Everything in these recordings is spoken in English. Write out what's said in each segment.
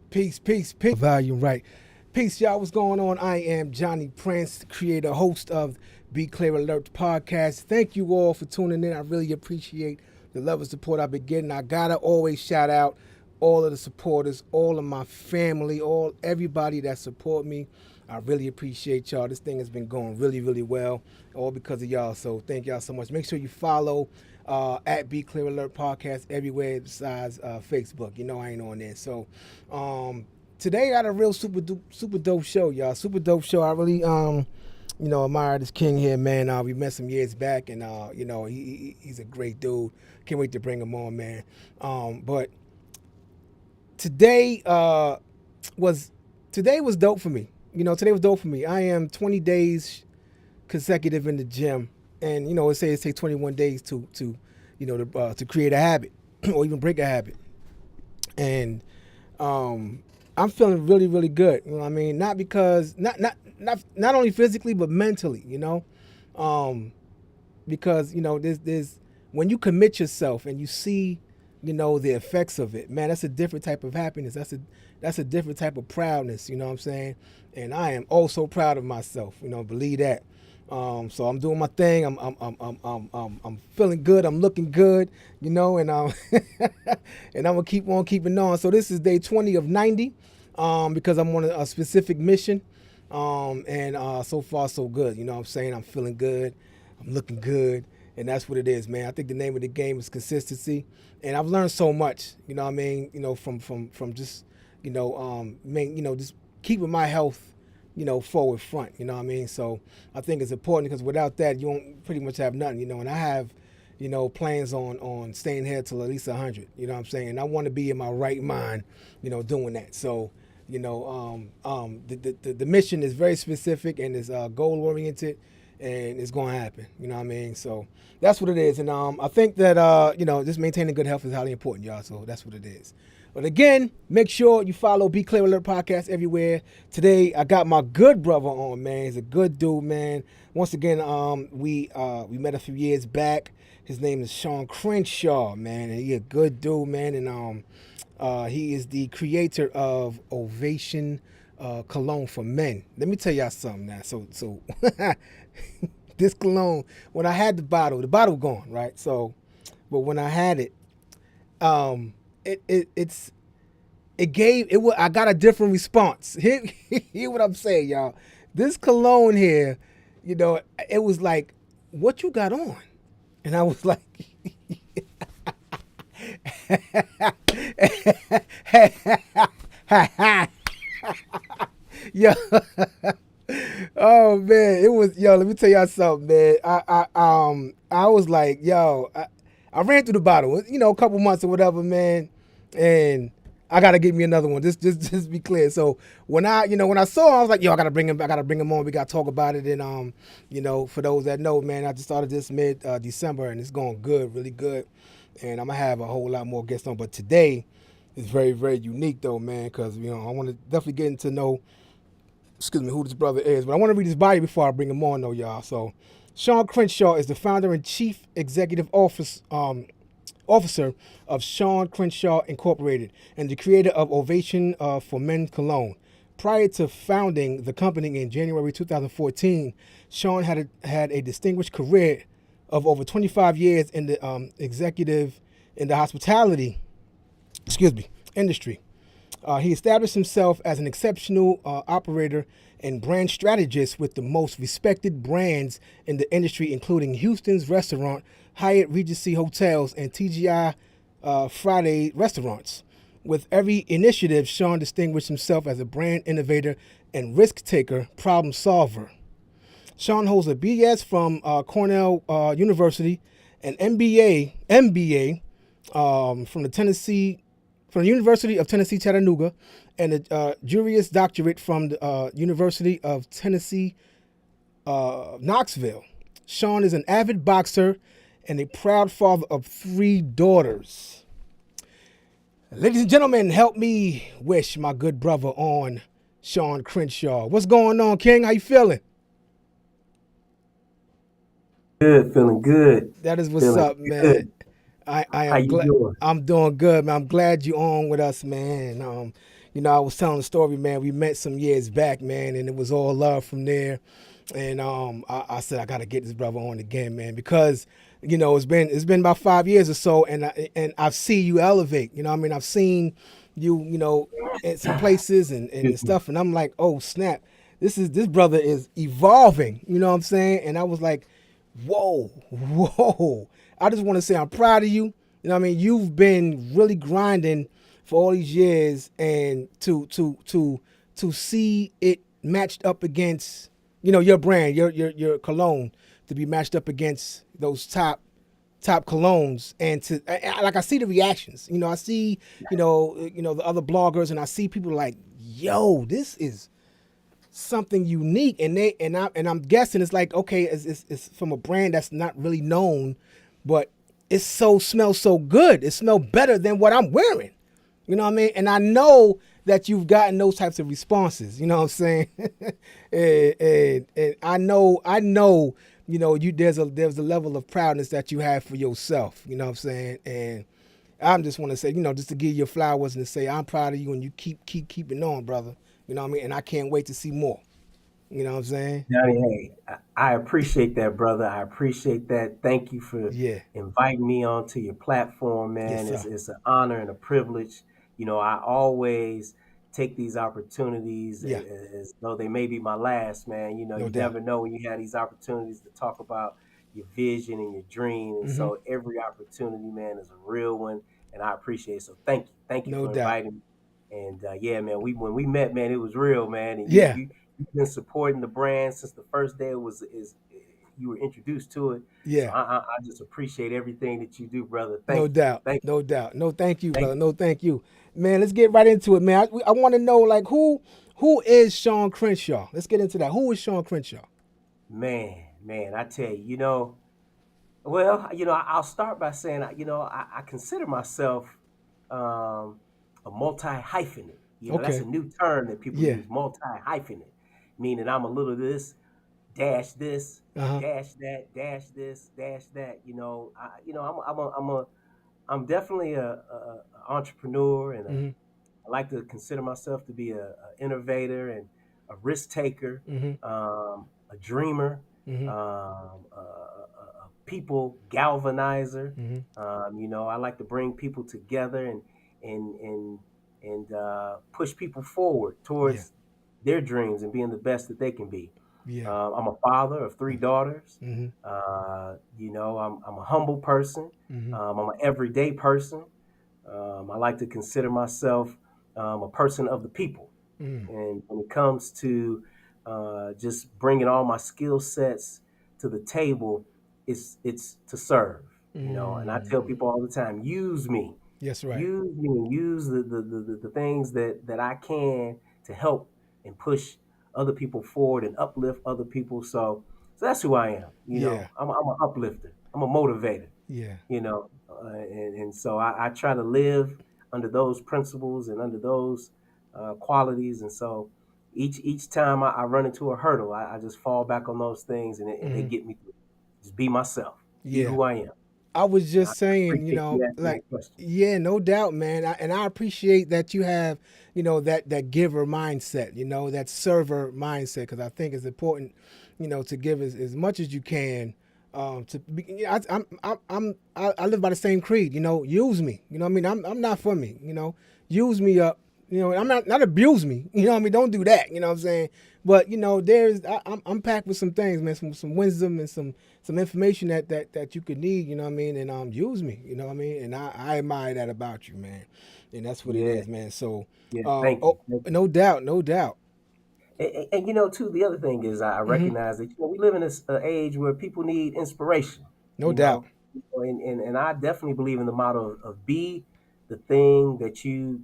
Peace, peace, peace. Volume right. Peace, y'all. What's going on? I am Johnny Prince, creator, host of Be Clear Alert podcast. Thank you all for tuning in. I really appreciate the love and support I've been getting. I gotta always shout out all of the supporters, all of my family, everybody that support me. I really appreciate y'all. This thing has been going really, really well, all because of y'all. So thank y'all so much. Make sure you follow at Be Clear Alert Podcast everywhere besides Facebook. You know I ain't on there. So today I got a real super dope show, y'all. Super dope show. I really admire this king here, man. We met some years back, and he's a great dude. Can't wait to bring him on, man. But today was dope for me. Today was dope for me. I am 20 days consecutive in the gym, and it takes 21 days to create a habit or even break a habit. And I'm feeling really, really good. You know what I mean? Not because not only physically but mentally. Because there's when you commit yourself and you see the effects of it, man, that's a different type of happiness. That's a different type of proudness. You know what I'm saying? And I am oh so proud of myself. Believe that. So I'm doing my thing. I'm feeling good. I'm looking good. And and I'm gonna keep on keeping on. So this is day 20 of 90. Because I'm on a specific mission. And so far so good. You know what I'm saying? I'm feeling good. I'm looking good. And that's what it is, man. I think the name of the game is consistency. And I've learned so much, from just, just keeping my health, forward front, So I think it's important because without that, you won't pretty much have nothing, And I have, plans on staying here till at least 100, you know what I'm saying? And I want to be in my right mind, doing that. So, the mission is very specific and is goal oriented. And it's going to happen, you know what I mean? So that's what it is. And I think that, just maintaining good health is highly important, y'all. So that's what it is. But again, make sure you follow Be Clear Alert Podcast everywhere. Today, I got my good brother on, man. He's a good dude, man. Once again, we met a few years back. His name is Shawn Crenshaw, man. And he's a good dude, man. And he is the creator of Ovation cologne for men. Let me tell y'all something now. So this cologne, when I had the bottle gone, right? So, but when I had it, I got a different response. Hear what I'm saying, y'all. This cologne here, it was like, what you got on? And I was like, yo, oh man, it was let me tell y'all something, man. I was like, I ran through the bottle, a couple months or whatever, man, and I gotta get me another one. Just be clear. So when I saw him, I was like, I gotta bring him on. We gotta talk about it. And for those that know, man, I just started this mid December, and it's going good, really good. And I'm gonna have a whole lot more guests on, but today is very, very unique though, man, because I want to definitely get to know, who this brother is. But I want to read his bio before I bring him on, though, y'all. So, Shawn Crenshaw is the founder and chief executive officer of Shawn Crenshaw Incorporated and the creator of Ovation for Men Cologne. Prior to founding the company in January 2014, Shawn had a distinguished career of over 25 years in the hospitality, industry. He established himself as an exceptional operator and brand strategist with the most respected brands in the industry, including Houston's Restaurant, Hyatt Regency Hotels, and TGI Friday restaurants. With every initiative, Shawn distinguished himself as a brand innovator and risk-taker problem solver. Shawn holds a BS from Cornell University, an MBA from the University of Tennessee, Chattanooga, and a Juris Doctorate from the University of Tennessee, Knoxville. Shawn is an avid boxer and a proud father of 3 daughters. Ladies and gentlemen, help me wish my good brother on, Shawn Crenshaw. What's going on, King? How you feeling? Good, feeling good. That is what's Feeling up, man. good. I How am you glad. doing? I'm doing good, man. I'm glad you on with us, man. I was telling the story, man. We met some years back, man, and it was all love from there. And I said I got to get this brother on again, man, because it's been about 5 years or so, and I've seen you elevate. I've seen you, in some places and Excuse me. stuff, and I'm like, oh snap, this brother is evolving. You know what I'm saying? And I was like, whoa, whoa. I just want to say I'm proud of you. You've been really grinding for all these years, and to see it matched up against, your brand, your cologne, to be matched up against those top colognes, and like I see the reactions. I see the other bloggers, and I see people like, yo, this is something unique, and I'm guessing it's like, okay, it's from a brand that's not really known, but it smells so good. It smells better than what I'm wearing. You know what I mean? And I know that you've gotten those types of responses. You know what I'm saying? and I know, there's a level of proudness that you have for yourself. You know what I'm saying? And I just want to say, just to give you flowers and to say I'm proud of you, and you keeping on, brother. You know what I mean? And I can't wait to see more. You know what I'm saying? Johnny, hey, I appreciate that, brother. I appreciate that. Thank you for Yeah. inviting me onto your platform, Yes, man. It's, sir. it's an honor and a privilege. I always take these opportunities Yeah. as though they may be my last, man. No You doubt. never know when you have these opportunities to talk about your vision and your dream. And Mm-hmm. so every opportunity, man, is a real one, and I appreciate it. So thank you. Thank you No for doubt. inviting me. And yeah, man, when we met, man, it was real, man. And Yeah. you've been supporting the brand since the first day it was is you were introduced to it. So Yeah. I just appreciate everything that you do, brother. No Thank you. doubt. Thank No doubt. No, thank you, you. Thank brother. No, thank you, man. Let's get right into it, man. I want to know, like, who is Shawn Crenshaw? Let's get into that. Who is Shawn Crenshaw? you. Man, I tell you, well, I'll start by saying, I consider myself um, a multi hyphenate. That's a Okay. new term that people Yeah. use, multi hyphenate, meaning I'm a little this, Uh huh. dash that, dash this, dash that. I'm definitely a entrepreneur, and Mhm. I like to consider myself to be a innovator and a risk taker, Mhm. a dreamer, Mhm. a people galvanizer. Mhm. I like to bring people together and and push people forward Yeah. towards their dreams and being the best that they can be. Yeah. I'm a father of three daughters. Mhm. I'm a humble person. Mhm. I'm an everyday person. I like to consider myself a person of the people. Mhm. And when it comes to just bringing all my skill sets to the table, it's to serve. And I tell Mhm. people all the time, Yes. Right. use me, and use the things that I can to help and push other people forward and uplift other people. So that's who I am. Yeah. I'm an uplifter. I'm a motivator. Yeah. And so I try to live under those principles and under those qualities. And so each time I run into a hurdle, I just fall back on those things, and they Mhm. get me through. Just be myself, be Yeah. who I am. I was And I just saying, appreciate you asking like, that question. yeah, no doubt, man. And I appreciate that you have, that giver mindset, that server mindset, because I think it's important, to give as much as you can. To be, I live by the same creed, use me, I'm not for me, use me up, I'm not abuse me, don't do that, you know what I'm saying? But I'm packed with some things, man, some wisdom and some information that you could need, and use me, and I admire that about you, man, and that's what it Yeah, is, man. So, yeah. Thank you. oh, Thank you. no doubt, no doubt. And too, the other thing is I Hmm. recognize that we live in this age where people need inspiration. No You doubt. know, and I definitely believe in the motto of be the thing that you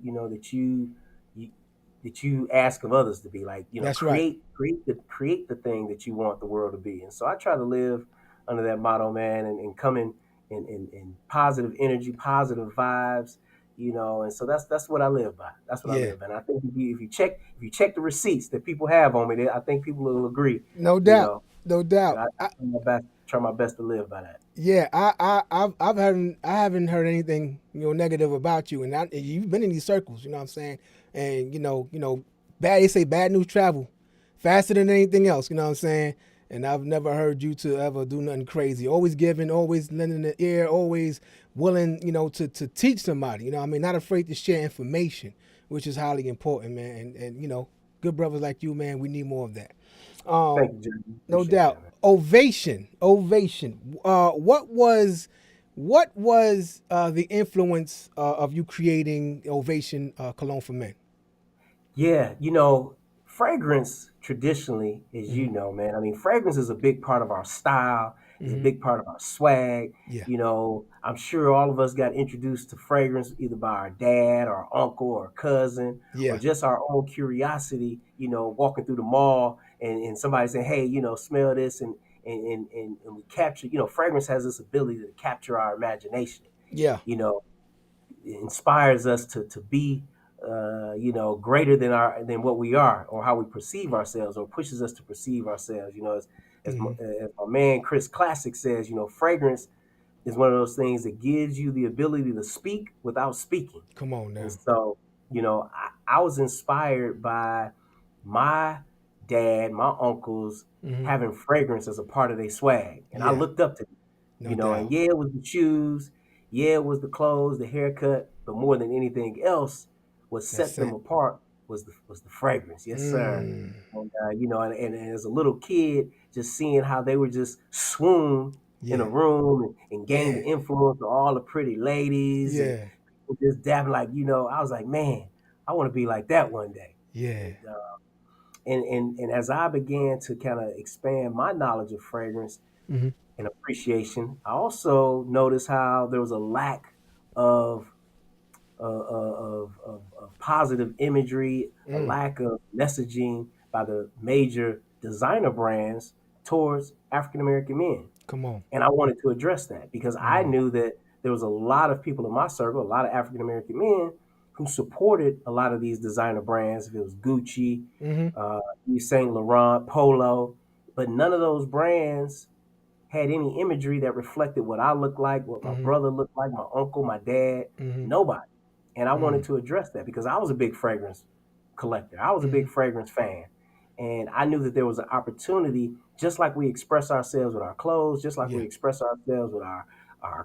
that you ask of others to be. Like, That's right. create the thing that you want the world to be. And so I try to live under that motto, man, and come in positive energy, positive vibes. And so that's what I live by. That's what I Yeah. live by. And I think if you check the receipts that people have on me, I think people will agree. No You doubt. know, No So doubt. I try my best to live by that. Yeah, I haven't heard anything negative about you, and you've been in these circles, you know what I'm saying, and bad they say bad news travel faster than anything else, you know what I'm saying, and I've never heard you to ever do nothing crazy. Always giving, always lending the ear, always willing, to teach somebody, I mean, not afraid to share information, which is highly important, man, and good brothers like you, man, we need more of that. Um, Thank you, Jeremy. no Appreciate doubt. that, man. Ovation, ovation. What was the influence of you creating Ovation cologne for men? Yeah, fragrance traditionally, as Hmm. you know, man. I mean, fragrance is a big part of our style, is a Hmm. big part of our swag. Yeah, I'm sure all of us got introduced to fragrance either by our dad or uncle or cousin or yeah, just our own curiosity, walking through the mall and somebody saying, hey, smell this and we capture, fragrance has this ability to capture our imagination. yeah. You know, inspires us to be greater than what we are or how we perceive ourselves or pushes us to perceive ourselves Hmm. as my man Chris Classic says, fragrance is one of those things that gives you the ability to speak without speaking. Come on And now. so, I was inspired by my dad, my uncles Hmm. having fragrance as a part of their swag. And I Yeah, looked up to them, no and doubt. yeah, it was the shoes, yeah, it was the clothes, the haircut, but more than anything else, what That set them scent. apart was the fragrance. Yes, sir. Mm. And and as a little kid, just seeing how they were just swoon in a Yeah, room and gain yeah, the influence of all the pretty ladies and yeah, just dabbing like I was like, man, I want to be like that one day. yeah. And as I began to kind of expand my knowledge of fragrance Hmm. and appreciation, I also noticed how there was a lack of of positive imagery, a Mm. lack of messaging by the major designer brands towards African American men. Come on. And I wanted to address that because I Mm. knew that there was a lot of people in my circle, a lot of African American men who supported a lot of these designer brands. If it was Gucci, Hmm. Yves Saint Laurent, Polo, but none of those brands had any imagery that reflected what I looked like, what my Hmm. brother looked like, my uncle, my dad, Hmm. nobody. And I wanted Mm. to address that because I was a big fragrance collector. I was a Hmm. big fragrance fan. And I knew that there was an opportunity, just like we express ourselves with our clothes, just like Yeah. we express ourselves with our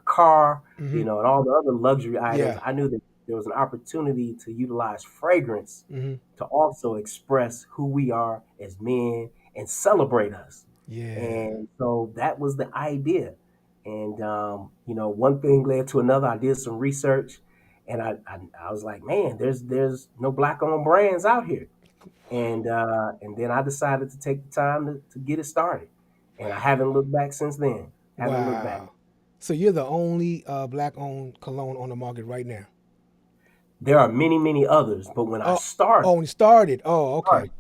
car, Hmm. and all the other luxury items. Yeah. I knew that there was an opportunity to utilize fragrance Hmm. to also express who we are as men and celebrate us. Yeah. And so that was the idea. And one thing led to another. I did some research, and I was like, man, there's no black owned brands out here. And then I decided to take the time to get it started, and I haven't looked back since then. Haven't looked back. Wow. So you're the only black-owned cologne on the market right now. There are many many others, but when I Oh, started. oh, and started. Oh, okay. started.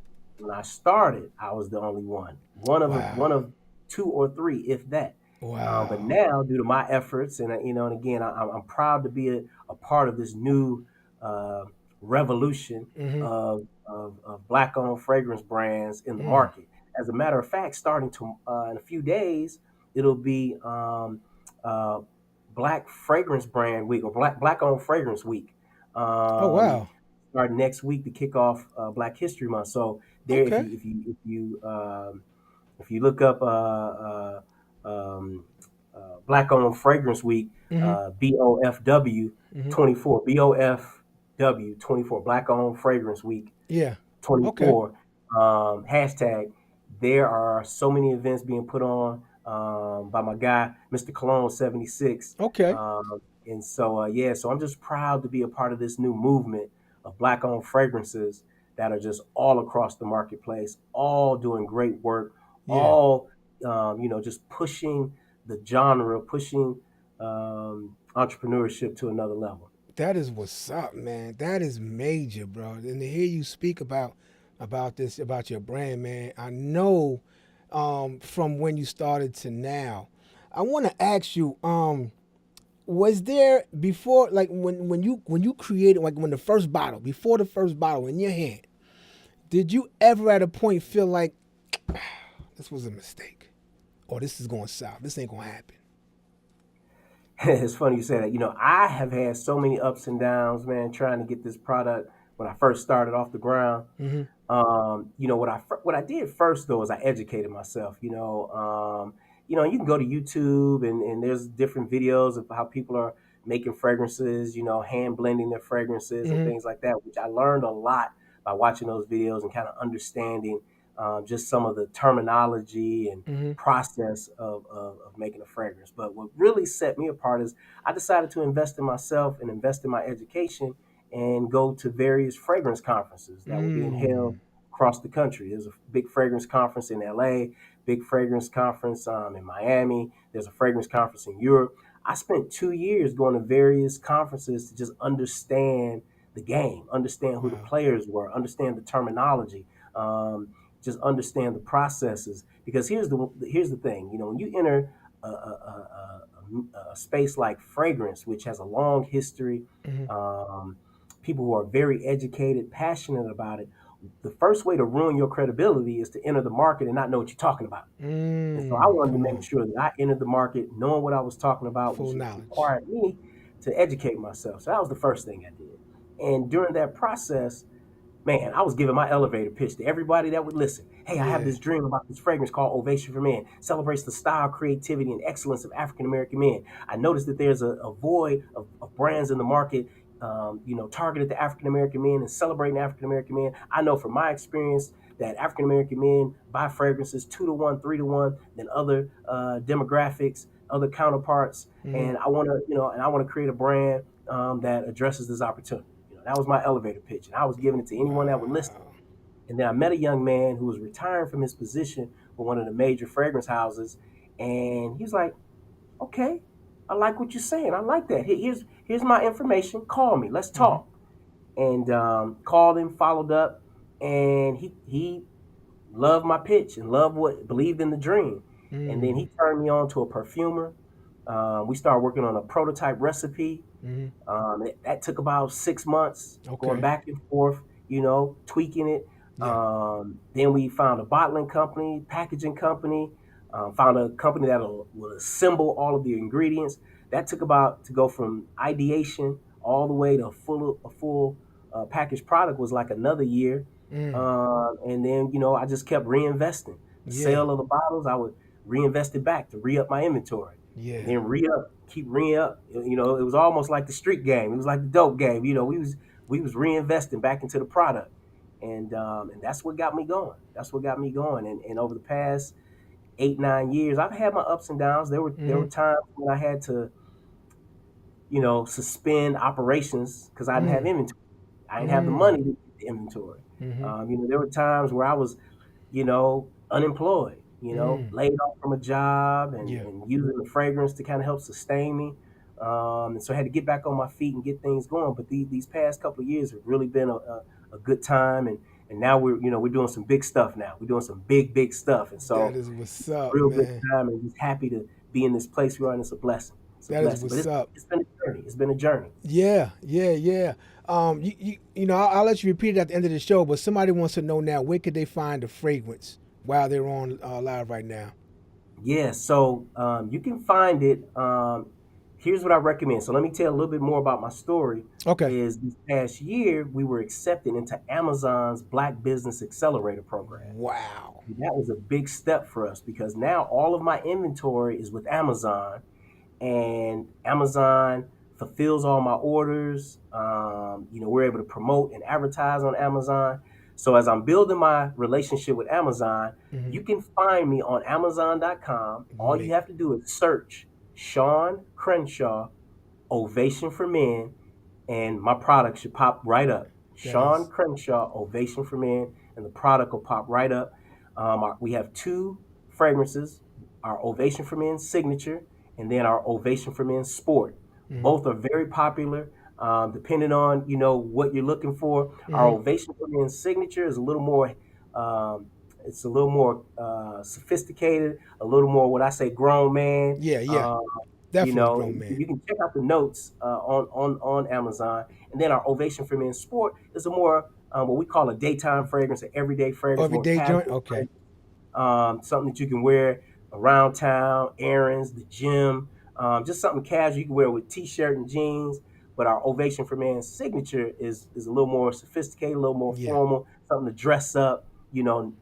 When I started, I was the only one. One Wow. of two or three, if that. But Wow. now, due to my efforts, and again, I'm proud to be a part of this new uh, revolution Mm-hmm. of black-owned fragrance brands in the Mm. market. As a matter of fact, starting to in a few days, it'll be uh, Black Fragrance Brand Week or Black-owned Fragrance Week. Oh, Um, wow. Start next week to kick off Black History Month. So there, Okay. if you look up um, Black Owned Fragrance Week, Mm-hmm. BOFW Mm-hmm. 24, BOFW 24, Black Owned Fragrance Week Yeah. Okay. 24 hashtag. There are so many events being put on by my guy, Mr. Cologne 76. Okay. And so, yeah, so I'm just proud to be a part of this new movement of Black owned fragrances that are just all across the marketplace, all doing great work, Yeah. all, just pushing the genre, pushing entrepreneurship to another level. That is what's up, man. That is major, bro. And to hear you speak about this, about your brand, man, I know from when you started to now. I want to ask you, was there before, like when you created, like when the first bottle, before the first bottle in your hand, did you ever at a point feel like this was a mistake? or this is going south. This ain't gonna happen. It's funny you say that. I have had so many ups and downs, man, trying to get this product when I first started off the ground. Mm-hmm. What I did first though is I educated myself. You can go to YouTube and there's different videos of how people are making fragrances. Hand blending their fragrances and Mm-hmm. things like that, which I learned a lot by watching those videos and kind of understanding just some of the terminology and Mm-hmm. process of making a fragrance. But what really set me apart is I decided to invest in myself and invest in my education and go to various fragrance conferences that were being held Mm. across the country. There's a big fragrance conference in LA, big fragrance conference in Miami. There's a fragrance conference in Europe. I spent 2 years going to various conferences to just understand the game, understand who the Wow. players were, understand the terminology, just understand the processes. Because here's the thing, when you enter a space like fragrance, which has a long history, Mm-hmm. um, people who are very educated, passionate about it, the first way to ruin your credibility is to enter the market and not know what you're talking about. And so I Mm. wanted to Come make on. sure that I entered the market knowing what I was talking about, Full which knowledge. required me to educate myself. So that was the first thing I did. And during that process, man, I was giving my elevator pitch to everybody that would listen. Hey, I have Yeah. this dream about this fragrance called Ovation for Men. Celebrates the style, creativity, and excellence of African American men. I noticed that there's a void of brands in the market, targeted to African American men and celebrating African American men. I know from my experience that African American men buy fragrances 2 to 1, 3 to 1 than other demographics, other counterparts. Mm-hmm. And I want to create a brand that addresses this opportunity. That was my elevator pitch, and I was giving it to anyone that would listen. Wow. And then I met a young man who was retiring from his position with one of the major fragrance houses, and he was like, "Okay, I like what you're saying. I like that. Here's my information. Call me. Let's Mm-hmm. talk." And called him, followed up, and he loved my pitch and believed in the dream. And then Mm. he turned me on to a perfumer. We started working on a prototype recipe. Mm-hmm. That took about 6 months, going Okay. back and forth, tweaking it. Yeah. Then we found a bottling company, packaging company, found a company that will assemble all of the ingredients. That took about to go from ideation all the way to a full packaged product was like another year. Mm. And then, I just kept reinvesting. The Yeah. sale of the bottles, I would reinvest it back to re up my inventory and Yeah. then re-up, keep re-up. It was almost like the street game. It was like the dope game. We was reinvesting back into the product, and that's what got me going. That's what got me going. And over the past 8 9 years, I've had my ups and downs. There were Mm-hmm. times when I had to suspend operations because I didn't have Mm. inventory. I didn't have the Mm. money to get the inventory. Mm-hmm. There were times where I was unemployed, Mm. laid off from a job and, Yeah. and using the fragrance to kind of help sustain me. And so I had to get back on my feet and get things going. But these past couple of years have really been a good time. And now we're doing some big stuff now. We're doing some big stuff. And That so is what's it's a up, real good man. time and just happy to be in this place we're in. It's a blessing. It's a That is blessing. But what's it's, up. it's been a journey. It's been a journey. Yeah, yeah, yeah. I'll let you repeat it at the end of the show, but somebody wants to know now where could they find the fragrance while they're on live right now? Yeah, so you can find it. Here's what I recommend. So let me tell a little bit more about my story. Okay. Is this past year we were accepted into Amazon's Black Business Accelerator program. Wow. And that was a big step for us because now all of my inventory is with Amazon, and Amazon fulfills all my orders. We're able to promote and advertise on Amazon. So as I'm building my relationship with Amazon, Mm-hmm. you can find me on Amazon.com. All you Make have to do is search Shawn Crenshaw Ovation for Men, and my product should pop right up. that Shawn is. Crenshaw Ovation for Men, and the product will pop right up. We have two fragrances: our Ovation for Men Signature, and then our Ovation for Men Sport. Mm-hmm. Both are very popular. Depending on what you're looking for, our Mm-hmm. Ovation for Men Signature is a little more. Um, it's a little more sophisticated, a little more what I say grown man. Yeah, yeah. Uh, Definitely grown man. you can check out the notes on Amazon. And then our Ovation for Men Sport is a more what we call a daytime fragrance, an everyday fragrance, more Everyday joint. casual Okay. fragrance, something that you can wear around town, errands, the gym, just something casual you can wear with t-shirt and jeans. But our Ovation for Man signature is a little more sophisticated, a little more Yeah. formal, something to dress up,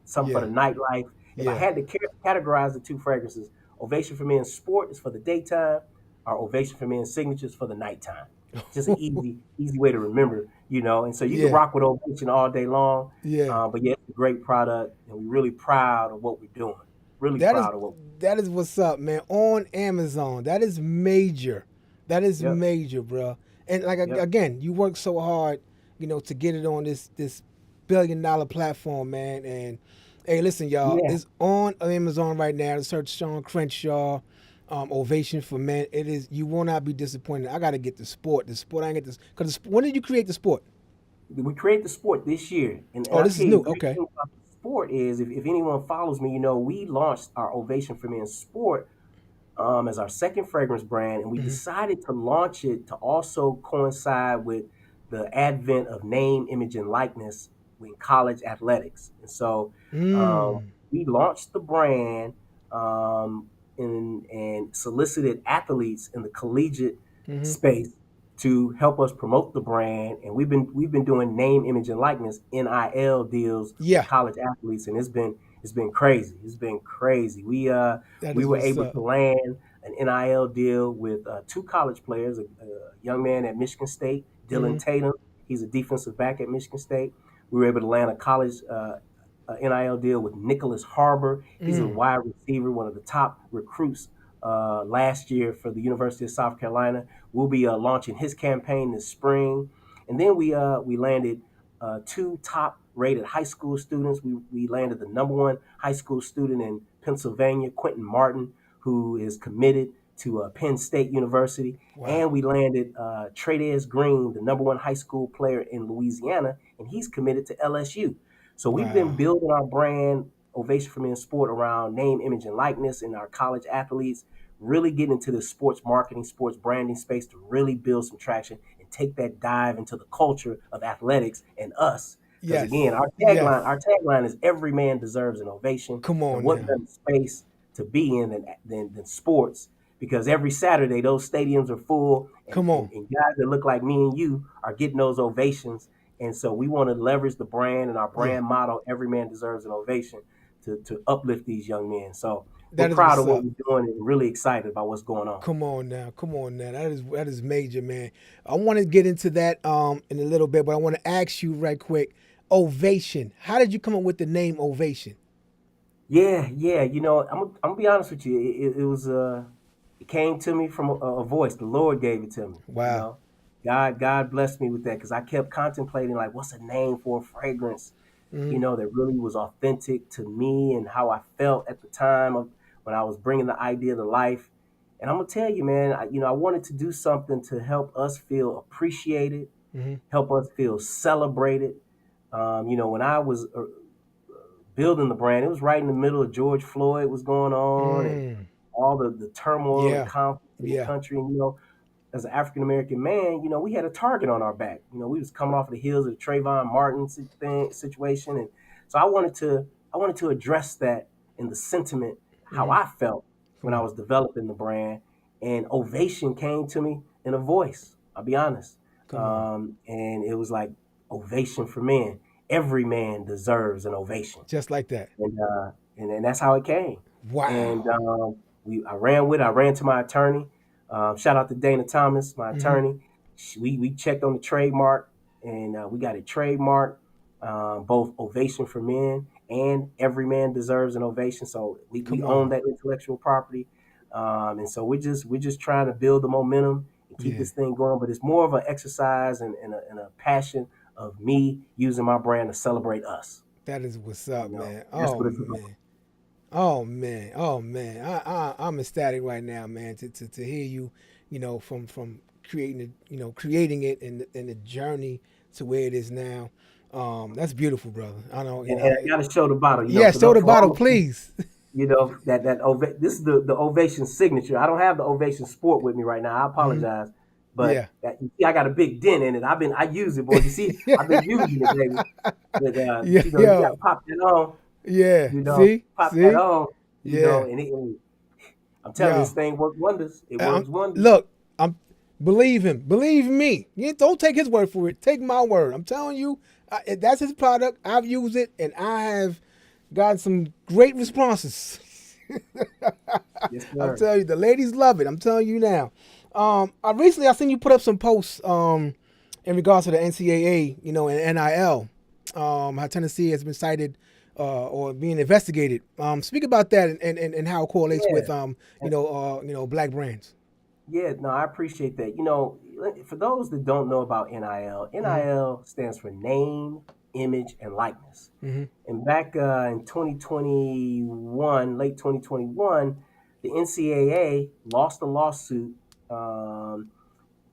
something for Yeah. the nightlife. If I Yeah. had to categorize the two fragrances, Ovation for Men Sport is for the daytime, our Ovation for Men signature is for the nighttime. Just an easy way to remember, and so you can Yeah. rock with Ovation all day long. Yeah. But yeah, it's a great product, and we're really proud of what we're doing. Really That is proud of what. that is what's up, man. On Amazon, that is major. That is Yep, major, bro. And like yep, again, you work so hard, to get it on this $1 billion platform, man. And hey, listen, y'all, yeah, it's on Amazon right now. Search Shawn Crenshaw, Ovation for Men. It is. You will not be disappointed. I got to get the sport. The sport I ain't get this because when did you create the sport? we create the sport this year, and Oh, I this is tell you, new. the great Okay. thing about the sport is if anyone follows me, we launched our Ovation for Men Sport as our second fragrance brand, and we Hmm. decided to launch it to also coincide with the advent of name, image, and likeness in college athletics. And so um, Mm. we launched the brand um, and solicited athletes in the collegiate Hmm. space to help us promote the brand. And we've been doing name, image, and likeness (NIL) deals with Yeah. college athletes, and it's been crazy. It's been crazy. That We is were what's able up. to land an NIL deal with two college players, a young man at Michigan State, Hmm. Dylan Tatum. He's a defensive back at Michigan State. We were able to land a college NIL deal with Nicholas Harbor. He's a Mm. wide receiver, one of the top recruits last year for the University of South Carolina. We'll be launching his campaign this spring. And then we landed two top rated high school students. We landed the number one high school student in Pennsylvania, Quentin Martin, who is committed to Penn State University. Wow. And we landed Trades Green, the number one high school player in Louisiana, and he's committed to LSU. So we've been Wow. building our brand, Ovation for Men Sport, around name, image, and likeness in our college athletes, really getting into the sports marketing, sports branding space to really build some traction and take that dive into the culture of athletics and us. Because again, Yes. Yes. our tagline is every man deserves an ovation. Come And on what now. better space to be in than sports? Because every Saturday those stadiums are full, and, Come and, on. and guys that look like me and you are getting those ovations. And so we want to leverage the brand and our Yeah. brand motto, every man deserves an ovation, to uplift these young men. So we're That is proud what's of what up. we're doing and really excited about what's going on. Come on now. Come on now. That is major, man. I want to get into that in a little bit, but I want to ask you right quick. Ovation. How did you come up with the name Ovation? Yeah, yeah. I'm gonna be honest with you. It came to me from a voice. The Lord gave it to me. Wow. God blessed me with that because I kept contemplating like, what's a name for a fragrance, Hmm. that really was authentic to me and how I felt at the time of when I was bringing the idea to life. And I'm gonna tell you, man, I wanted to do something to help us feel appreciated, Hmm. help us feel celebrated. When I was building the brand, it was right in the middle of George Floyd was going on and Mm. all the turmoil and Yeah. conflict in the Yeah. country. And as an African American man, we had a target on our back. We was coming off of the heels of the Trayvon Martin situation, and so I wanted to address that in the sentiment how Hmm. I felt when Come I on. was developing the brand, and Ovation came to me in a voice. I'll be honest, Come on. and it was like Ovation for Men. Every man deserves an ovation, Just like that. and that's how it came. And Wow. I ran to my attorney. Shout out to Dana Thomas, my Hmm. attorney. We checked on the trademark, and we got it trademarked. Both Ovation for Men and Every Man Deserves an Ovation. So we Come own on. that intellectual property, and so we're just trying to build the momentum and keep Yeah. this thing going. But it's more of an exercise and a passion of me using my brand to celebrate us. That is what's up, You know, man. that's Oh what it's about. man. Oh man, oh man, I'm ecstatic right now, man. To hear you, from creating it, creating it and the journey to where it is now. That's beautiful, brother. I know, And I got to show the bottle, yeah. for Show the for bottle, all of you, please. this is the Ovation signature. I don't have the Ovation Sport with me right now. I Hmm. apologize, but Yeah, you see, I got a big dent in it. I use it, boy. You see, I've been using it, baby. But yeah, you got yo, to pop that on. yeah. You know, See, pop that see, on. Yeah. and I'm telling you, this Yeah. thing works wonders. It I'm, works wonders. look, I'm believe him. Believe me. You don't take his word for it. Take my word. I'm telling you, that's his product. I've used it, and I have gotten some great responses. Yes, I'm sir. telling you, the ladies love it. I'm telling you now. I seen you put up some posts in regards to the NCAA, and NIL. How Tennessee has been cited or being investigated. Speak about that and how it correlates with Yeah. black brands. Yeah, no, I appreciate that. For those that don't know about NIL, Mm-hmm. NIL stands for name, image, and likeness. Mm-hmm. And back in 2021, late 2021, the NCAA lost a lawsuit um,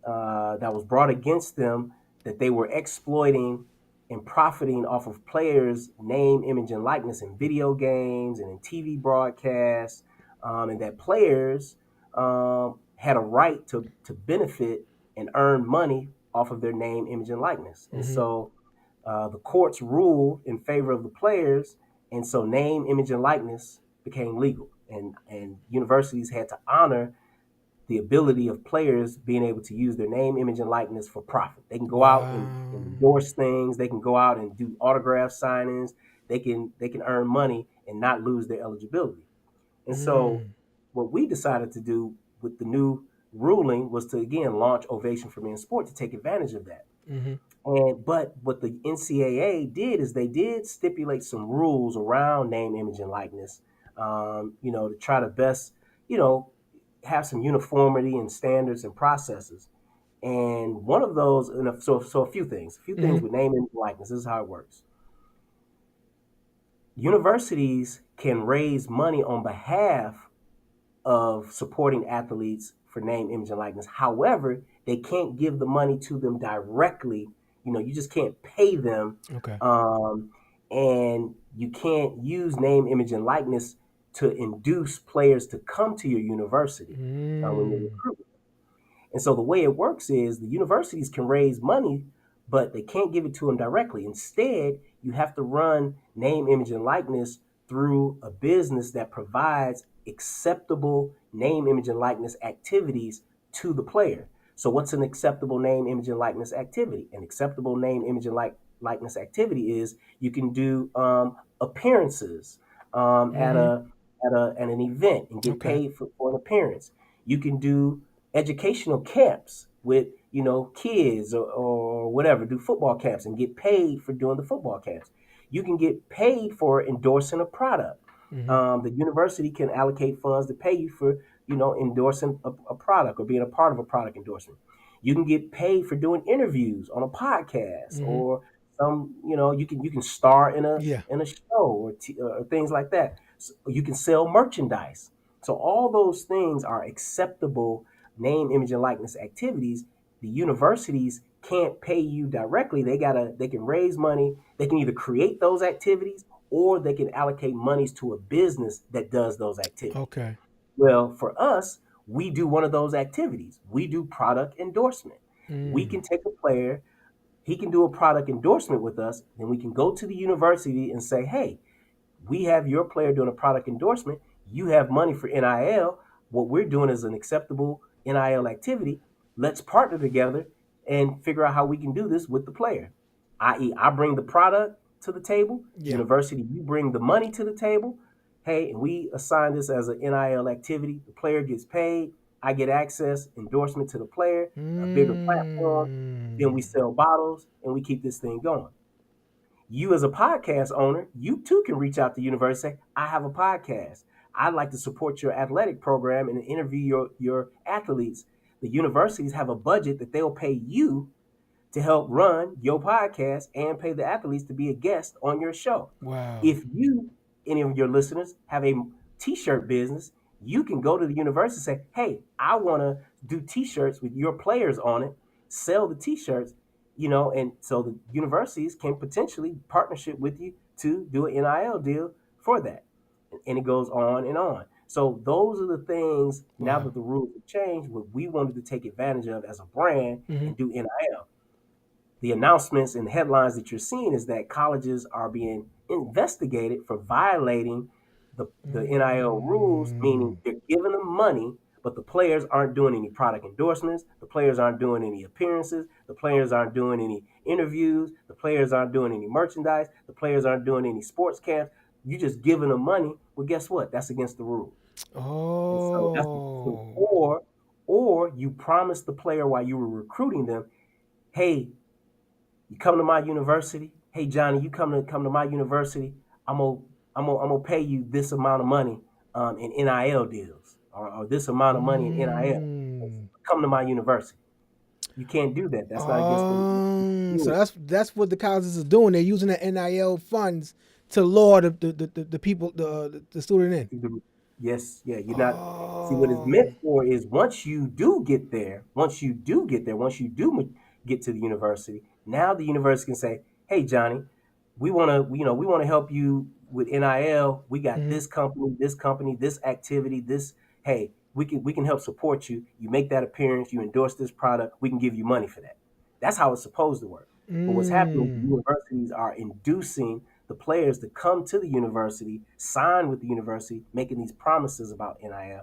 that was brought against them that they were exploiting and profiting off of players' name, image, and likeness in video games and in TV broadcasts, and that players had a right to benefit and earn money off of their name, image, and likeness. And Mm-hmm. so the courts ruled in favor of the players, and so name, image, and likeness became legal, and universities had to honor the ability of players being able to use their name, image, and likeness for profit. They can go out and Wow. endorse things. They can go out and do autograph signings. They can earn money and not lose their eligibility. And so, Mm. what we decided to do with the new ruling was to again launch Ovation for Men Sport to take advantage of that. Mm-hmm. And but what the NCAA did is they did stipulate some rules around name, image, and likeness. To try to best, you know, have some uniformity and standards and processes. And one of those, so a few things Mm-hmm. with name, image, and likeness. This is how it works. Universities can raise money on behalf of supporting athletes for name, image, and likeness. However, they can't give the money to them directly. You just can't pay them, Okay. um, and you can't use name, image, and likeness to induce players to come to your university when you're Mm. recruiting. And so the way it works is the universities can raise money, but they can't give it to them directly. Instead, you have to run name, image, and likeness through a business that provides acceptable name, image, and likeness activities to the player. So, what's an acceptable name, image, and likeness activity? An acceptable name, image, and likeness activity is you can do appearances at Mm-hmm. at an event and get Okay. paid for an appearance. You can do educational camps with kids or whatever, do football camps and get paid for doing the football camps. You can get paid for endorsing a product. Mm-hmm. The university can allocate funds to pay you for endorsing a product or being a part of a product endorsement. You can get paid for doing interviews on a podcast Mm-hmm. or you can star in a Yeah. show or things like that. So you can sell merchandise. So all those things are acceptable name, image, and likeness activities. The universities can't pay you directly. They can raise money. They can either create those activities or they can allocate monies to a business that does those activities. Okay. Well, for us, we do one of those activities. We do product endorsement. We Mm. can take a player, he can do a product endorsement with us, then we can go to the university and say, hey, we have your player doing a product endorsement. You have money for NIL. What we're doing is an acceptable NIL activity. Let's partner together and figure out how we can do this with the player. I.e., I bring the product to the table, Yeah. university, you bring the money to the table. Hey, and we assign this as an NIL activity. The player gets paid. I get access, endorsement to the player, a bigger platform. Then Mm. we sell bottles and we keep this thing going. You as a podcast owner, you too can reach out to the university and say, I have a podcast. I'd like to support your athletic program and interview your athletes. The universities have a budget that they'll pay you to help run your podcast and pay the athletes to be a guest on your show. Wow. If you, any of your listeners, have a t-shirt business, you can go to the university and say, hey, I want to do t-shirts with your players on it, sell the t-shirts, and so the universities can potentially partnership with you to do an NIL deal for that. And it goes on and on. So those are the things now Wow. that the rules have changed, what we wanted to take advantage of as a brand Mm-hmm. and do NIL. The announcements and headlines that you're seeing is that colleges are being investigated for violating the NIL rules, meaning Mm. they're giving them money, but the players aren't doing any product endorsements. The players aren't doing any appearances. The players aren't doing any interviews. The players aren't doing any merchandise. The players aren't doing any sports camps. You just giving them money. Well, guess what? That's against the rules. And so that's Oh. or you promised the player while you were recruiting them, hey, you come to my university. Hey Johnny, you come to my university. I'm gonna I'm gonna pay you this amount of money in NIL deals, or this amount of money in NIL. Mm. Come to my university. You can't do that. That's not against the So rules. that's what the colleges are doing. They're using the NIL funds to lure the people the student in. Yes, yeah. You're not. See what it's meant Oh. for is once you do get there, once you do get to the university, now the university can say, "Hey, Johnny, we want to help you with NIL. We got Hmm. this company, this activity, this. Hey, we can help support you. You make that appearance, you endorse this product. We can give you money for that. That's how it's supposed to work. But what's happening is the Mm. universities are inducing the players to come to the university, sign with the university, making these promises about NIL.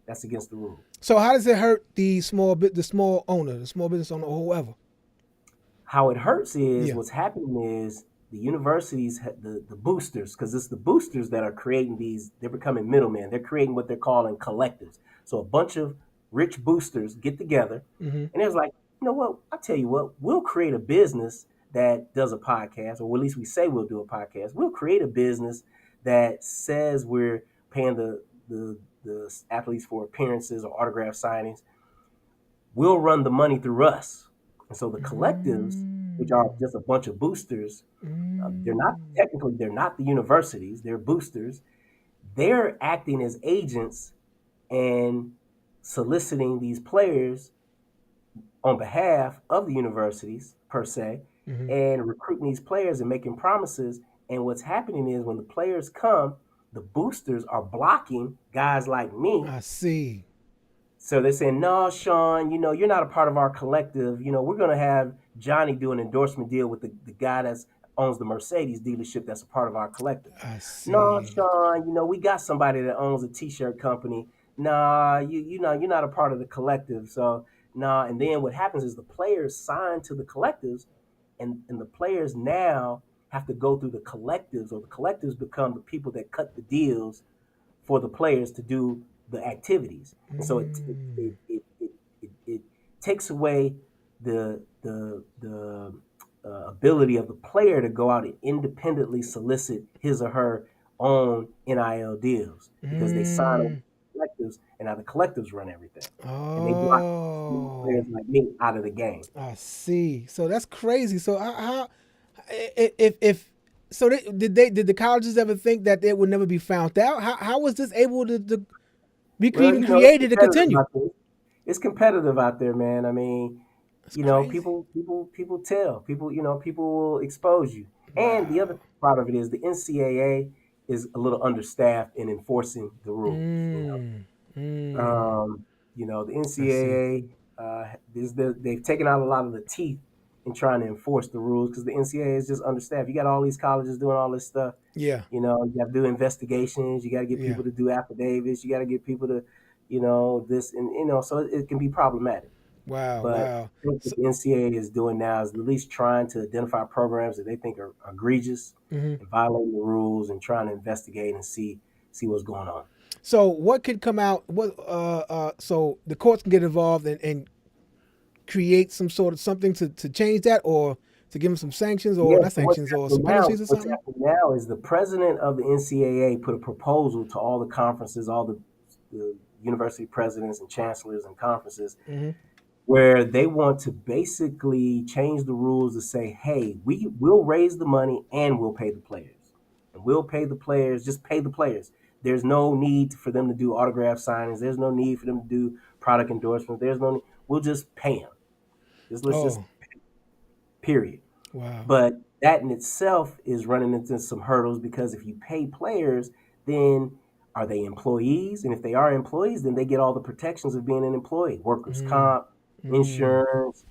That's against the rules. So how does it hurt the small owner, the small business owner, or whoever? How it hurts is Yeah. what's happening is the universities, the boosters, because it's the boosters that are creating these, they're becoming middlemen. They're creating what they're calling collectives. So a bunch of rich boosters get together Mm-hmm. and it's like, you know what? I tell you what, we'll create a business that does a podcast, or at least we say we'll do a podcast. We'll create a business that says we're paying the athletes for appearances or autograph signings. We'll run the money through us. And so the collectives, which are Mm. just a bunch of boosters, they're not Mm. technically they're not the universities, they're boosters. They're acting as agents and soliciting these players on behalf of the universities per se, Mm-hmm. and recruiting these players and making promises. And what's happening is when the players come, the boosters are blocking guys like me. I see. So they're saying, no, Shawn, you're not a part of our collective. We're going to have Johnny do an endorsement deal with the guy that owns the Mercedes dealership that's a part of our collective. I No, see. Shawn, we got somebody that owns a t-shirt company. Nah, you're not a part of the collective. So, nah. And then what happens is the players sign to the collectives, and the players now have to go through the collectives, or the collectives become the people that cut the deals for the players to do the activities. And so Mm. it takes away the ability of the player to go out and independently solicit his or her own NIL deals because they sign over Mm. collectives, and now the collectives run everything, and they block Oh, players like me out of the game. I see. So that's crazy. So how if so did the colleges ever think that it would never be found out? How was this able to be Well, even it's created to competitive continue? out there. It's competitive out there, man. I mean, That's crazy. people tell people, people will expose you. And the other Wow. part of it is the NCAA is a little understaffed in enforcing the rules. Mm. Mm. Um, the I see. NCAA they've taken out a lot of the teeth in trying to enforce the rules because the NCAA is just understaffed. You got all these colleges doing all this stuff. Yeah. You have to do investigations. You got to get Yeah. people to do affidavits. You got to get people to, this and so it can be problematic. Wow. But Wow. I think what So, the NCAA is doing now is at least trying to identify programs that they think are egregious mhm. and violating the rules, and trying to investigate and see what's going on. So what could come out? What so the courts can get involved and create some sort of something to change that, or to give them some sanctions, or Yeah, not so what's sanctions, or some happening now? penalties or What's something. happening now is the president of the NCAA put a proposal to all the conferences, all the university presidents and chancellors and conferences, Hmm. where they want to basically change the rules to say, hey, we will raise the money and we'll pay the players. And we'll pay the players, just pay the players. There's no need for them to do autograph signings. There's no need for them to do product endorsements. There's no need. We'll just pay them. Let's just Oh, period. wow. But that in itself is running into some hurdles because if you pay players, then are they employees? And if they are employees, then they get all the protections of being an employee, workers' Mm. comp, Mm. insurance,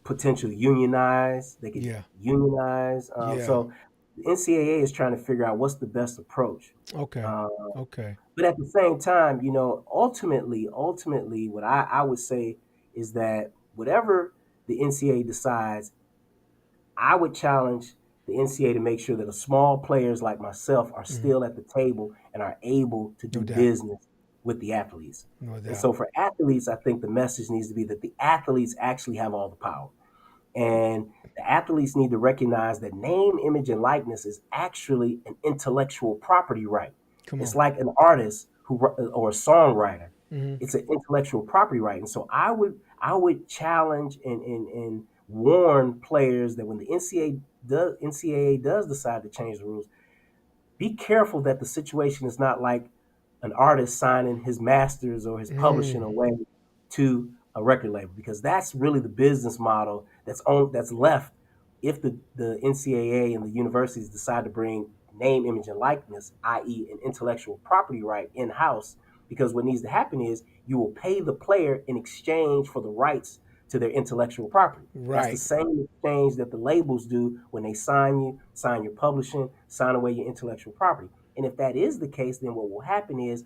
potential unionize. They could Yeah. unionize. Yeah. So The NCAA is trying to figure out what's the best approach. Okay. Uh, Okay. but at the same time, ultimately, what I would say is that whatever the NCAA decides, I would challenge the NCAA to make sure that the small players like myself are Hmm. still at the table and are able to No do doubt. business with the athletes. No And doubt. so for athletes, I think the message needs to be that the athletes actually have all the power. And the athletes need to recognize that name, image, and likeness is actually an intellectual property right. Come It's on. like an artist or a songwriter. Hmm. It's an intellectual property right. And so I would challenge and warn players that when the NCAA does decide to change the rules, be careful that the situation is not like an artist signing his masters or his publishing Mm. away to a record label, because that's really the business model that's left if the NCAA and the universities decide to bring name, image, and likeness, i.e., an intellectual property right, in house. Because what needs to happen is you will pay the player in exchange for the rights to their intellectual property. That's the Right. same exchange that the labels do when they sign you, sign your publishing, sign away your intellectual property. And if that is the case, then what will happen is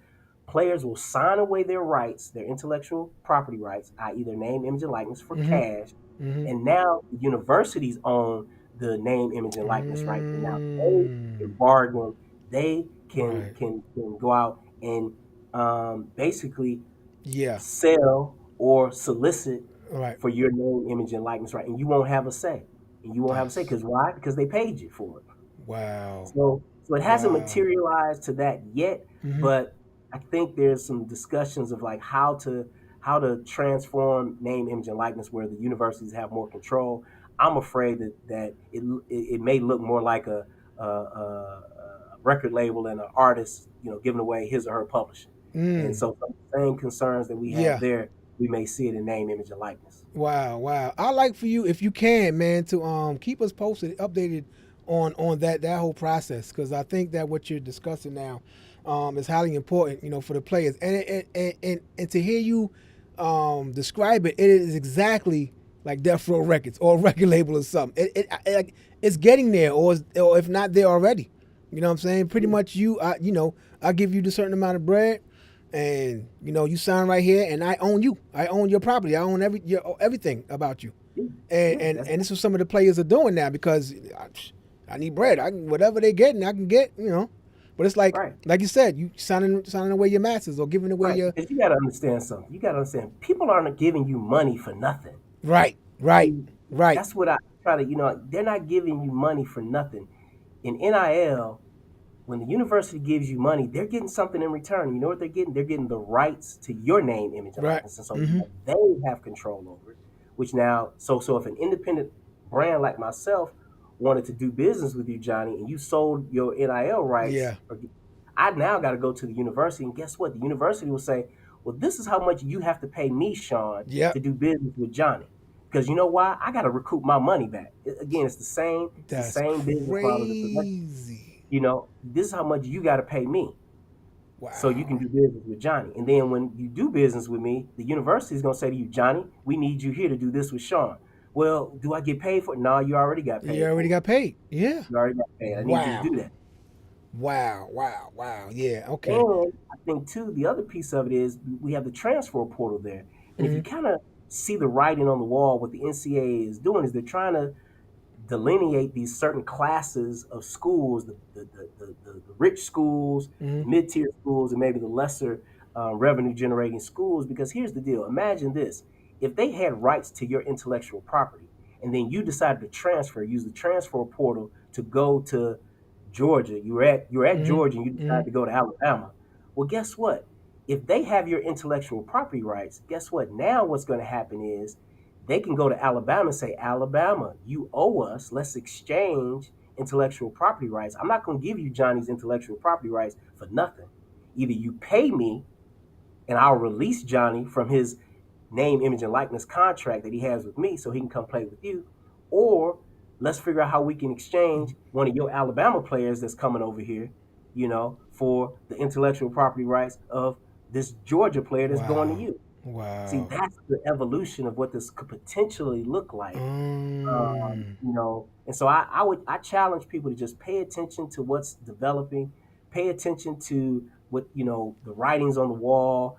players will sign away their rights, their intellectual property rights, i.e., their name, image, and likeness, for Hmm. cash. Hmm. And now the universities own the name, image, and likeness rights. And now they can Mm. bargain. They can Right. can can go out and basically Yeah. sell or solicit Right. for your name, image, and likeness, right? And you won't have a say. And you won't have a say That's because why? Because they paid you for it. wow. So it hasn't Wow. materialized to that yet, Hmm. but I think there's some discussions of like how to transform name, image, and likeness where the universities have more control. I'm afraid that it may look more like a record label and an artist, giving away his or her publishing. And Mm. so some of the same concerns that we have Yeah. there, we may see it in name, image, and likeness. Wow, wow. I like for you if you can, man, to keep us posted, updated on that whole process, because I think that what you're discussing now is highly important, for the players, and to hear you describe it, it is exactly like Death Row Records or a record label or something. It's getting there, or if not there already. You know what I'm saying? Pretty much, I give you the certain amount of bread, and you sign right here, and I own you. I own your property. I own everything about you. Yeah, And yeah, and that's and this is what some of the players are doing now because I need bread. Whatever they getting, I can get. But it's right. like you said, you signing away your masters or giving away Right, your because you got to understand something. You got to understand people aren't giving you money for nothing. right, right, See, right. that's what I try to, they're not giving you money for nothing. In NIL, when the university gives you money, they're getting something in return. You know what they're getting? They're getting the rights to your name, image, and Right. likeness. And so Mm-hmm. now they have control over it, which now, so if an independent brand like myself wanted to do business with you, Johnny, and you sold your NIL rights, Yeah. I now got to go to the university. And guess what? The university will say, well, this is how much you have to pay me, Shawn, to Yep. do business with Johnny. Because you know why? I got to recoup my money back. Again, it's the same. It's the That's same business model. crazy. This is how much you got to pay me so you can Wow. do business with Johnny. And then when you do business with me, the university is going to say to you, Johnny, we need you here to do this with Shawn. Well, do I get paid for it? No, you already got You paid already for it. got paid. Yeah. You already got paid. I need you to Wow. do that. Wow. Wow. Wow. Yeah. Okay. And I think too, the other piece of it is we have the transfer portal there. And if Mm-hmm. you kind of see the writing on the wall, what the NCAA is doing is they're trying to delineate these certain classes of schools, the rich schools, Mm-hmm. the mid-tier schools, and maybe the lesser revenue generating schools. Because here's the deal. Imagine this. If they had rights to your intellectual property and then you decided to use the transfer portal to go to Georgia, you're at Georgia and you Mm-hmm. decide to Mm-hmm. go to Alabama. Well, guess what? If they have your intellectual property rights, guess what? Now what's going to happen is they can go to Alabama and say, Alabama, you owe us. Let's exchange intellectual property rights. I'm not going to give you Johnny's intellectual property rights for nothing. Either you pay me and I'll release Johnny from his name, image, and likeness contract that he has with me so he can come play with you, or let's figure out how we can exchange one of your Alabama players that's coming over here, for the intellectual property rights of this Georgia player that's going to Wow. you. See, Wow. that's the evolution of what this could potentially look like. Mm. And so I challenge people to just pay attention to what's developing, pay attention to what the writings on the wall,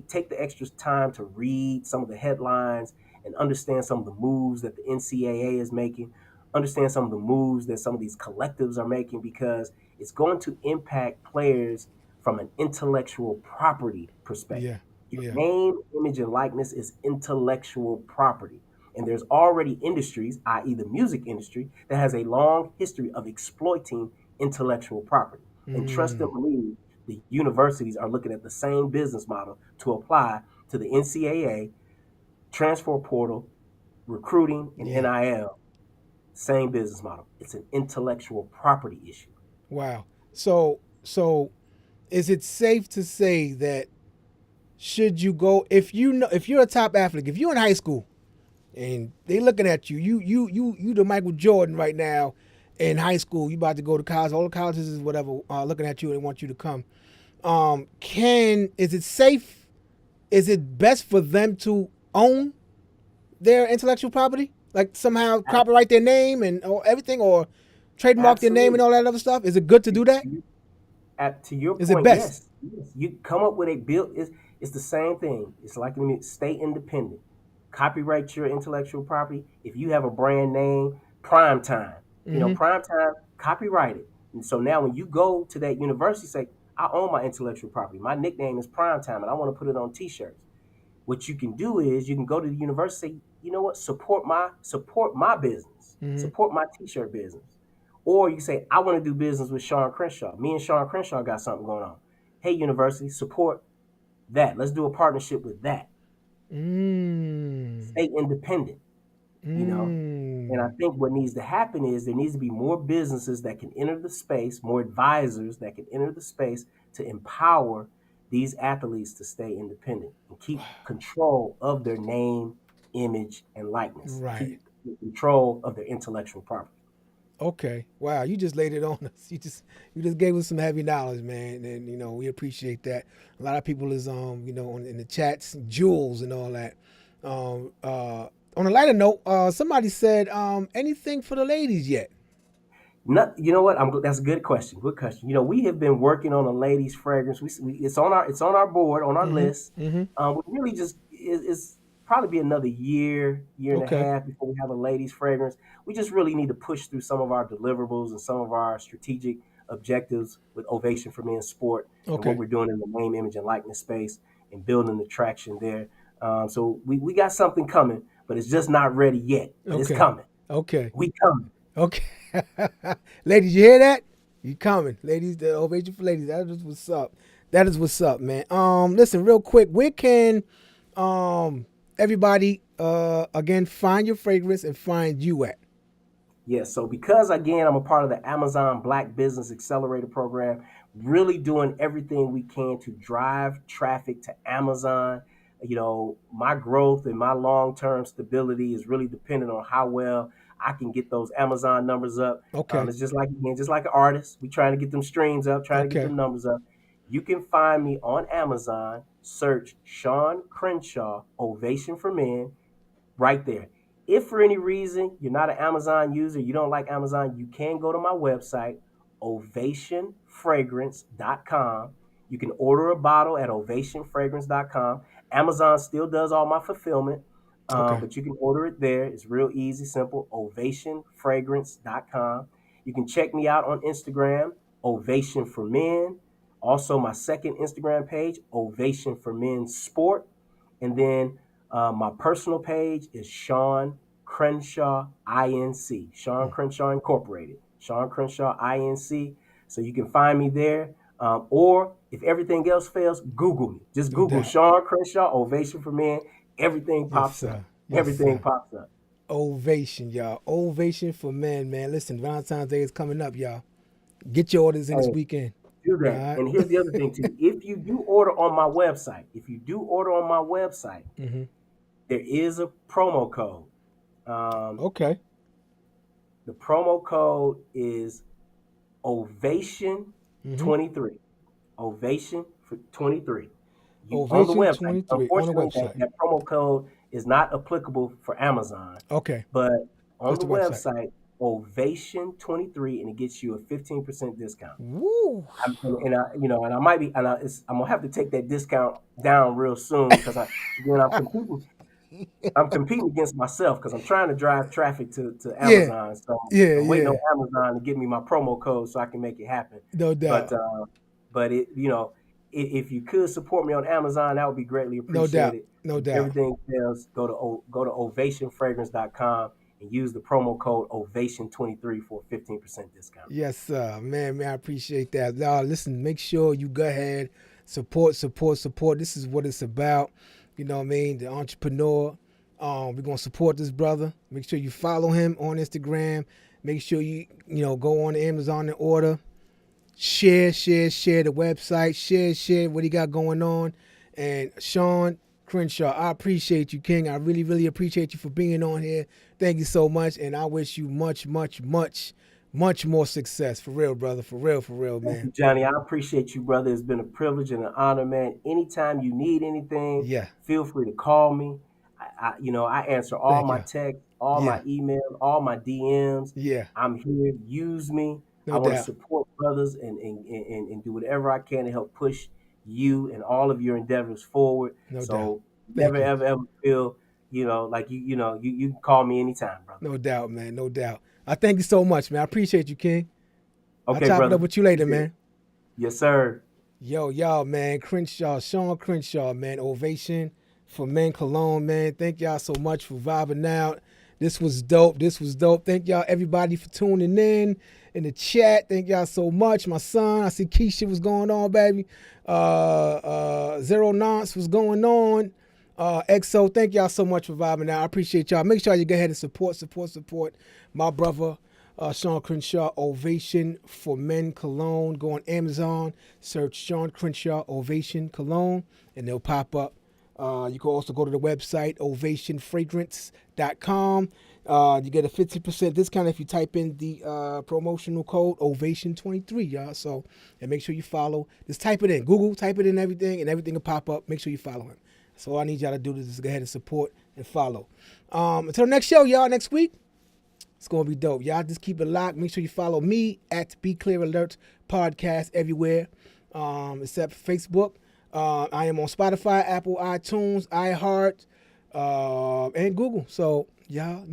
take the extra time to read some of the headlines and understand some of the moves that the NCAA is making, understand some of the moves that some of these collectives are making, because it's going to impact players from an intellectual property Yeah. perspective. Your Yeah. name, image, and likeness is intellectual property. And there's already industries, i.e., the music industry, that has a long history of exploiting intellectual property. And trust and Mm. believe, the universities are looking at the same business model to apply to the NCAA, transfer portal, recruiting, and Yeah. NIL. Same business model. It's an intellectual property issue. Wow. So is it safe to say that should you go if you know if you're a top athlete, if you're in high school and they looking at you, you the Michael Jordan right now in high school, you about to go to college, all the colleges is whatever, looking at you and want you to come. Can is it safe? Is it best for them to own their intellectual property? Like somehow copyright their name and or everything or trademark their name and Absolutely. all that other stuff? Is it good to do that? To your Is it point, best? yes, yes. You come up with a bill. It's the same thing. It's like stay independent. Copyright your intellectual property. If you have a brand name, prime time, Mm-hmm. prime time, copyright it. And so now when you go to that university, say, I own my intellectual property. My nickname is prime time, and I want to put it on T-shirts. What you can do is you can go to the university, you know what, support my business, Mm-hmm. support my t-shirt business. Or you say, I want to do business with Shawn Crenshaw. Me and Shawn Crenshaw got something going on. Hey, university, support that. Let's do a partnership with that. Mm. Stay independent, you know. And I Mm. think what needs to happen is there needs to be more businesses that can enter the space, more advisors that can enter the space to empower these athletes to stay independent and keep control of their name, image, and likeness, Right. keep control of their intellectual property. Okay. Wow. You just laid it on us. You just gave us some heavy knowledge, man, and we appreciate that. A lot of people is in the chats, jewels and all that. On a lighter note, somebody said anything for the ladies yet? Not, you know what? That's a good question. Good question. We have been working on a ladies' fragrance. It's on our board, on our Mm-hmm. list. Mm-hmm. We really just it's probably be another year and a Okay. half before we have a ladies' fragrance. We just really need to push through some of our deliverables and some of our strategic objectives with Ovation for Men Sport and what Okay. we're doing in the name, image, and likeness space and building the traction there. So we got something coming, but it's just not ready yet. But it's Okay. coming. Okay. We coming. Okay. Ladies, you hear that? You coming. Ladies, the ovation for ladies. That is what's up. That is what's up, man. Listen, real quick, where can um everybody again find your fragrance and find you at? Yes. So because again, I'm a part of the Amazon Black Business Accelerator program, really doing everything we can to drive traffic to Amazon. My growth and my long-term stability is really dependent on how well I can get those Amazon numbers up. Okay. It's just like an artist. We trying to get them streams up, trying to get Okay. them numbers up. You can find me on Amazon. Search Shawn Crenshaw Ovation for Men right there. If for any reason you're not an Amazon user, you don't like Amazon, you can go to my website, ovationfragrance.com. You can order a bottle at ovationfragrance.com. Amazon still does all my fulfillment, Okay. but you can order it there. It's real easy, simple, ovationfragrance.com. You can check me out on Instagram, Ovation for Men. Also, my second Instagram page, Ovation for Men Sport. And then my personal page is Shawn Crenshaw INC, Shawn Crenshaw Incorporated, Shawn Crenshaw INC. So you can find me there. Or if everything else fails, Google me. Just No Google doubt. Shawn Crenshaw Ovation for Men. Everything Yes, pops up. sir. Yes, Everything sir. pops up. Ovation, y'all. Ovation for men, man. Listen, Valentine's Day is coming up, y'all. Get your orders in this Hey, weekend. do All that. right. And here's the other thing too. If you do order on my website, Mm-hmm. there is a promo code. Um, Okay. the promo code is Ovation Mm-hmm. 23. Ovation for 23. You on the Ovation website. 23 on the Unfortunately, website. that promo code is not applicable for Amazon, Okay. but on What's the the website? website, Ovation 23, and it gets you a 15% discount. Woo. And I might be, I'm gonna have to take that discount down real soon because again, I'm competing against myself because I'm trying to drive traffic to Yeah. Amazon. So Yeah. I'm waiting on Yeah. Amazon to give me my promo code so I can make it happen. No But doubt. if you could support me on Amazon, that would be greatly No doubt. appreciated. No If doubt. everything fails, go to ovationfragrance.com and use the promo code Ovation23 for a 15% discount. Yes, sir. Man, I appreciate that. Now, listen, make sure you go ahead, support, support, support. This is what it's about. You know what I mean? The entrepreneur. We're gonna support this brother. Make sure you follow him on Instagram. Make sure you go on Amazon and order. Share the website. Share what he got going on. And Shawn Crenshaw, I appreciate you, King. I really, really appreciate you for being on here. Thank you so much, and I wish you much, much, much, much more success. For real, brother. For real, Thank man. you, Johnny. I appreciate you, brother. It's been a privilege and an honor, man. Anytime you need anything, Yeah. feel free to call me. I answer all Thank my you. texts, all Yeah. my emails, all my DMs. Yeah. I'm here. Use me. I No want to doubt. support brothers and do whatever I can to help push you and all of your endeavors forward. No doubt. So Thank never, you. ever, ever feel, like you can call me anytime, brother. No doubt, man. No doubt. I thank you so much, man. I appreciate you, King. I'll Okay, chop it up brother. with you later, Appreciate it. man. Yes, sir. Yo, y'all, man. Crenshaw, Shawn Crenshaw, man. Ovation for Men Cologne, man. Thank y'all so much for vibing out. This was dope. Thank y'all, everybody, for tuning in the chat. Thank y'all so much. My son, I see Keisha was going on, baby. Zero Nonce was going on. EXO, thank y'all so much for vibing out. I appreciate y'all. Make sure you go ahead and support my brother, Shawn Crenshaw, Ovation for Men Cologne. Go on Amazon, search Shawn Crenshaw Ovation Cologne, and they'll pop up. You can also go to the website, ovationfragrance.com. You get a 50% discount if you type in the promotional code Ovation23, y'all. So, and make sure you follow. Just type it in. Google, type it in everything, and everything will pop up. Make sure you follow him. So all I need y'all to do is just go ahead and support and follow. Until the next show, y'all, next week, it's going to be dope. Y'all just keep it locked. Make sure you follow me at Be Clear Alerts Podcast everywhere, except Facebook. I am on Spotify, Apple, iTunes, iHeart, and Google. So, y'all,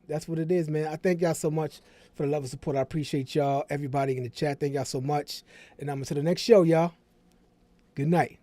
that's what it is, man. I thank y'all so much for the love and support. I appreciate y'all, everybody in the chat. Thank y'all so much. And until the next show, y'all. Good night.